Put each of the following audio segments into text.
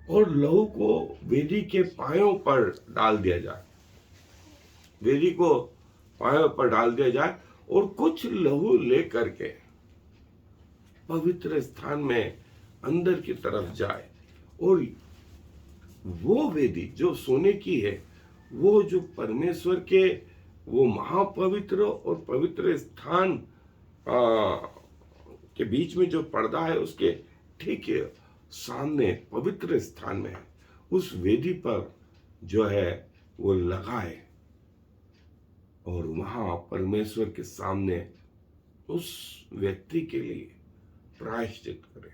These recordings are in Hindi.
और लहू को वेदी के पायों पर डाल दिया जाए, वेदी को पायों पर डाल दिया जाए और कुछ लहू लेकर के पवित्र स्थान में अंदर की तरफ जाए, और वो वेदी जो सोने की है, वो जो परमेश्वर के वो महापवित्र और पवित्र स्थान के बीच में जो पर्दा है, उसके ठीक सामने पवित्र स्थान में है, उस वेदी पर जो है वो लगाए और वहां परमेश्वर के सामने उस व्यक्ति के लिए प्रायश्चित करे।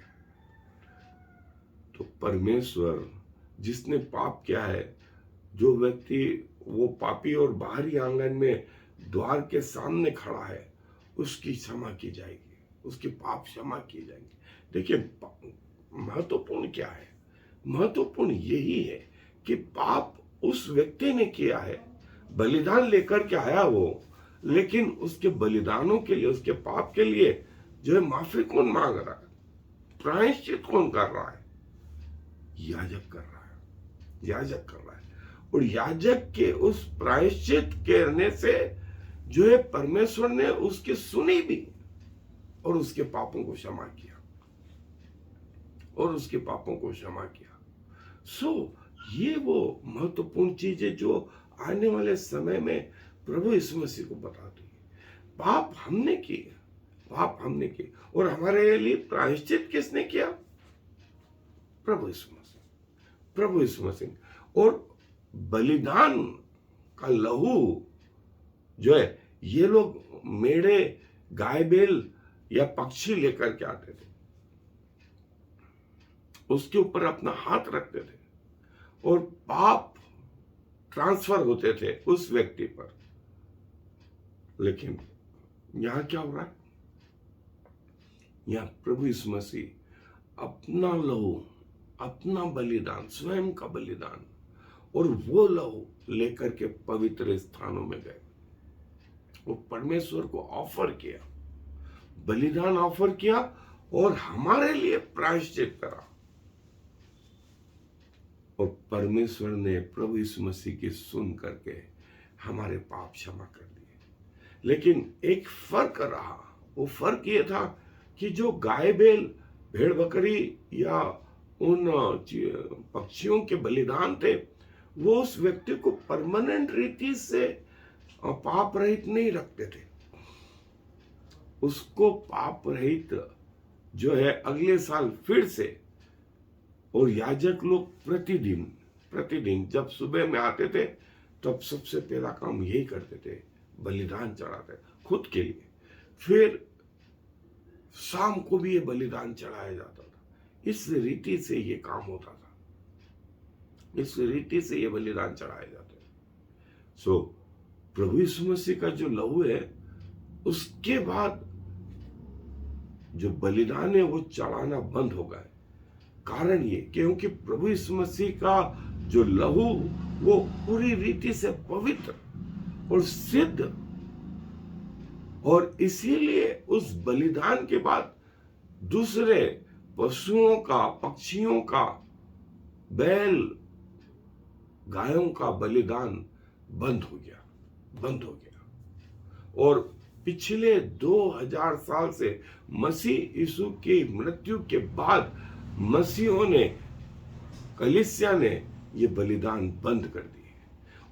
तो परमेश्वर जिसने पाप किया है, जो व्यक्ति वो पापी और बाहरी आंगन में द्वार के सामने खड़ा है, उसकी क्षमा की जाएगी, उसके पाप क्षमा किए जाएंगे। देखिए महत्वपूर्ण क्या है? महत्वपूर्ण यही है कि पाप उस व्यक्ति ने किया है, बलिदान लेकर के आया वो, लेकिन उसके बलिदानों के लिए, उसके पाप के लिए जो है माफी कौन मांग रहा है? प्रायश्चित कौन कर रहा है? याजक कर रहा है, याजक कर रहा है। और याजक के उस प्रायश्चित करने से जो है परमेश्वर ने उसकी सुनी भी और उसके पापों को क्षमा किया, और उसके पापों को क्षमा किया। ये वो महत्वपूर्ण चीज है जो आने वाले समय में प्रभु यीशु मसीह को बताती है। पाप हमने किए, पाप हमने किए, और हमारे लिए प्रायश्चित किसने किया? प्रभु यीशु मसीह, प्रभु यीशु मसीह। और बलिदान का लहू जो है, ये लोग मेढ़े, गाय बैल या पक्षी लेकर के आते थे, उसके ऊपर अपना हाथ रखते थे और पाप ट्रांसफर होते थे उस व्यक्ति पर। लेकिन यहां क्या हो रहा है? यहां प्रभु यीशु मसीह अपना लहू, अपना बलिदान, स्वयं का बलिदान, और वो लहू लेकर के पवित्र स्थानों में गए, वो परमेश्वर को ऑफर किया, बलिदान ऑफर किया और हमारे लिए प्रायश्चित करा। और परमेश्वर ने प्रभु यीशु मसीह की सुन करके हमारे पाप क्षमा कर दिए। लेकिन एक फर्क रहा, वो फर्क ये था कि जो गाय बैल, भेड़ बकरी या उन पक्षियों के बलिदान थे, वो उस व्यक्ति को परमानेंट रीति से पाप रहित नहीं रखते थे। उसको पाप रहित जो है अगले साल फिर से, और याजक लोग प्रतिदिन जब सुबह में आते थे, तब सबसे पहला काम यही करते थे, बलिदान चढ़ाते खुद के लिए। फिर शाम को भी ये बलिदान चढ़ाया जाता था। इस रीति से ये काम होता था, इस रीति से ये बलिदान चढ़ाए जाते थे। प्रभु यीशु मसीह का जो लहू है, उसके बाद जो बलिदान है वो चढ़ाना बंद हो गए। कारण ये क्योंकि प्रभु यीशु मसीह का जो लहू वो पूरी रीति से पवित्र और सिद्ध, और इसीलिए उस बलिदान के बाद दूसरे पशुओं का, पक्षियों का, बैल गायों का बलिदान बंद हो गया। और पिछले 2000 साल से मसीह यीशु की मृत्यु के बाद मसीहों ने, कलीसिया ने ये बलिदान बंद कर दिए।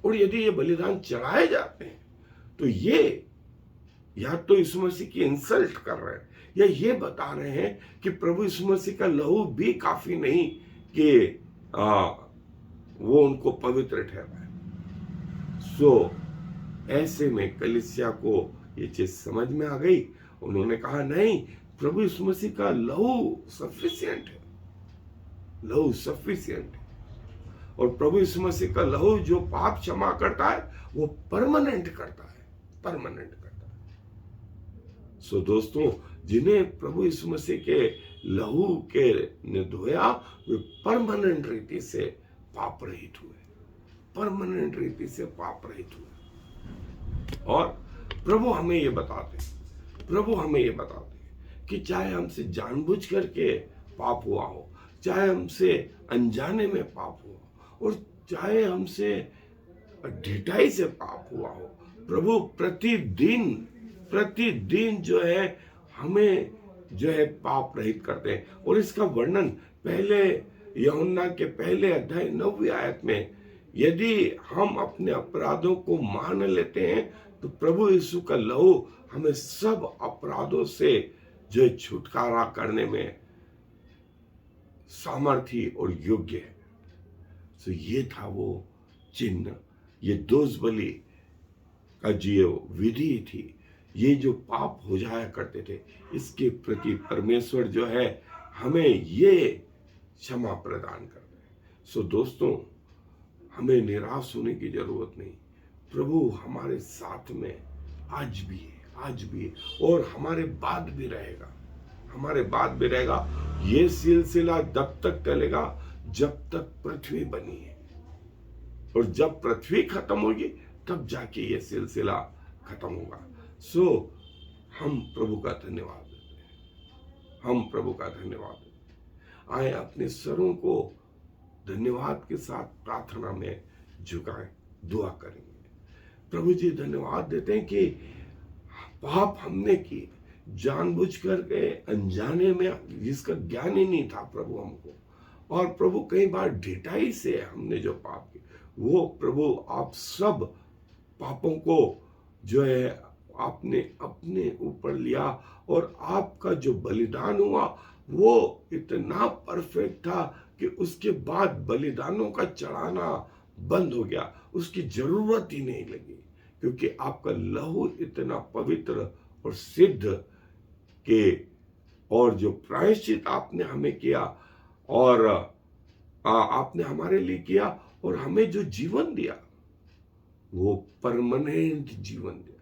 और यदि ये बलिदान चढ़ाए जाते हैं तो ये या तो यीशु मसीह की इंसल्ट कर रहे हैं, या ये बता रहे हैं कि प्रभु यीशु मसीह का लहू भी काफी नहीं कि वो उनको पवित्र ठहराए। ऐसे में कलीसिया को ये चीज समझ में आ गई। उन्होंने कहा नहीं, प्रभु यीशु मसीह का लहू सफिशिएंट है, लहू सफिशिएंट है। और प्रभु यीशु मसीह का लहू जो पाप क्षमा करता है, वो परमानेंट करता है, परमानेंट करता है। दोस्तों, जिन्हें प्रभु यीशु मसीह के लहू के ने धोया, वे परमानेंट रीति से पाप रहित हुए, परमानेंट रीति से पाप रहित हुए। और प्रभु हमें ये बताते कि चाहे हमसे जानबूझ करके पाप हुआ हो, चाहे हमसे अनजाने में पाप हुआ और चाहे हमसे ढिठाई से पाप हुआ हो, प्रभु प्रतिदिन प्रतिदिन जो है हमें जो है पाप रहित करते हैं। और इसका वर्णन पहले यूहन्ना के पहले अध्याय 9वीं आयत में, यदि हम अपने अपराधों को मान लेते हैं तो प्रभु यीशु का लहू हमें सब अपराधों से जो है छुटकारा करने में सामर्थी और योग्य है। तो ये था वो चिन्ह, ये दोष बलि का जो विधि थी, ये जो पाप हो जाया करते थे, इसके प्रति परमेश्वर जो है हमें ये क्षमा प्रदान कर रहे। सो दोस्तों, हमें निराश होने की जरूरत नहीं। प्रभु हमारे साथ में आज भी है, आज भी है, और हमारे बाद भी रहेगा, हमारे बाद भी रहेगा। ये सिलसिला तब तक चलेगा जब तक पृथ्वी बनी है, और जब पृथ्वी खत्म होगी तब जाके ये सिलसिला खत्म होगा। सो हम प्रभु का धन्यवाद देते हैं, हम प्रभु का धन्यवाद देते हैं। आए अपने सरों को धन्यवाद के साथ प्रार्थना में झुकाएं, दुआ करेंगे। प्रभु जी, धन्यवाद देते हैं कि पाप हमने की जानबूझकर के, अनजाने में, जिसका ज्ञान ही नहीं था प्रभु हमको, और प्रभु कई बार ढिठाई से हमने जो पाप किए, वो प्रभु आप सब पापों को जो है आपने अपने ऊपर लिया, और आपका जो बलिदान हुआ वो इतना परफेक्ट था कि उसके बाद बलिदानों का चढ़ाना बंद हो गया, उसकी जरूरत ही नहीं लगी, क्योंकि आपका लहू इतना पवित्र और सिद्ध के, और जो प्रायश्चित आपने हमें किया, और आपने हमारे लिए किया, और हमें जो जीवन दिया वो परमानेंट जीवन दिया।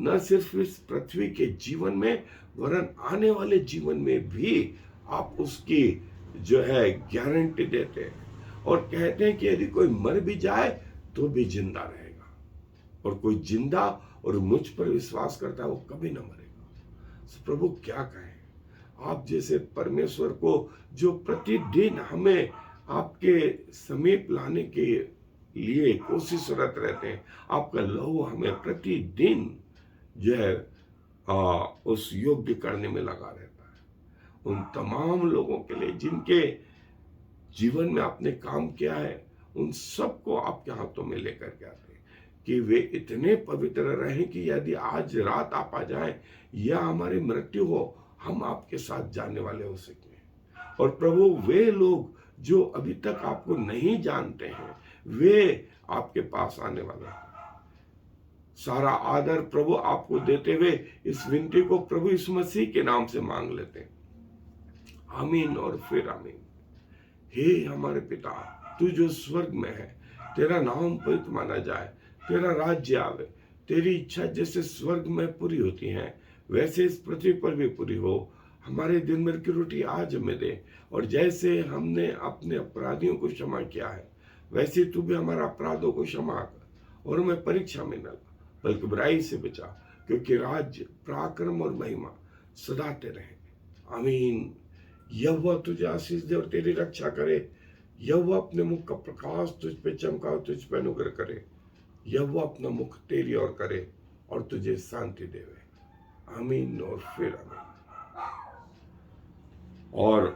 न सिर्फ इस पृथ्वी के जीवन में, वरन आने वाले जीवन में भी आप उसकी जो है गारंटी देते हैं, और कहते हैं कि यदि कोई मर भी जाए तो भी जिंदा रहेगा, और कोई जिंदा और मुझ पर विश्वास करता है वो कभी ना मरेगा। तो प्रभु क्या कहें, आप जैसे परमेश्वर को जो प्रतिदिन हमें आपके समीप लाने के लिए कोशिशरत रहते हैं, आपका लहू हमें प्रतिदिन जो है उस योग्य करने में लगा रहता है। उन तमाम लोगों के लिए जिनके जीवन में आपने काम किया है, उन सबको आपके हाथों में लेकर के आते हैं कि वे इतने पवित्र रहें कि यदि आज रात आप आ जाए या हमारी मृत्यु हो, हम आपके साथ जाने वाले हो सकें। और प्रभु, वे लोग जो अभी तक आपको नहीं जानते हैं, वे आपके पास आने वाले हैं। सारा आदर प्रभु आपको देते हुए इस विनती को प्रभु यीशु मसीह के नाम से मांग लेते हैं, आमीन और फिर आमीन। हे हमारे पिता, तू जो स्वर्ग में है, तेरा नाम पवित्र माना जाए, तेरा राज्य आवे, तेरी इच्छा जैसे स्वर्ग में पूरी होती है वैसे इस पृथ्वी पर भी पूरी हो। हमारे दिन भर की रोटी आज हमें दे, और जैसे हमने अपने अपराधियों को क्षमा किया है, वैसे तू भी हमारा अपराधों को क्षमा कर, और हमें परीक्षा में न ला, बल्कि बुराई से बचा, क्योंकि राज्य, पराक्रम और महिमा सदा तेरे हैं, आमीन। यहोवा तुझे आशीष दे और तेरी रक्षा करे। यहोवा अपने मुख का प्रकाश तुझ पे चमकाओ, तुझ पे अनुग्रह करे। यहोवा अपना मुख तेरी ओर करे और तुझे शांति देवे, आमीन और फिर आमीन। और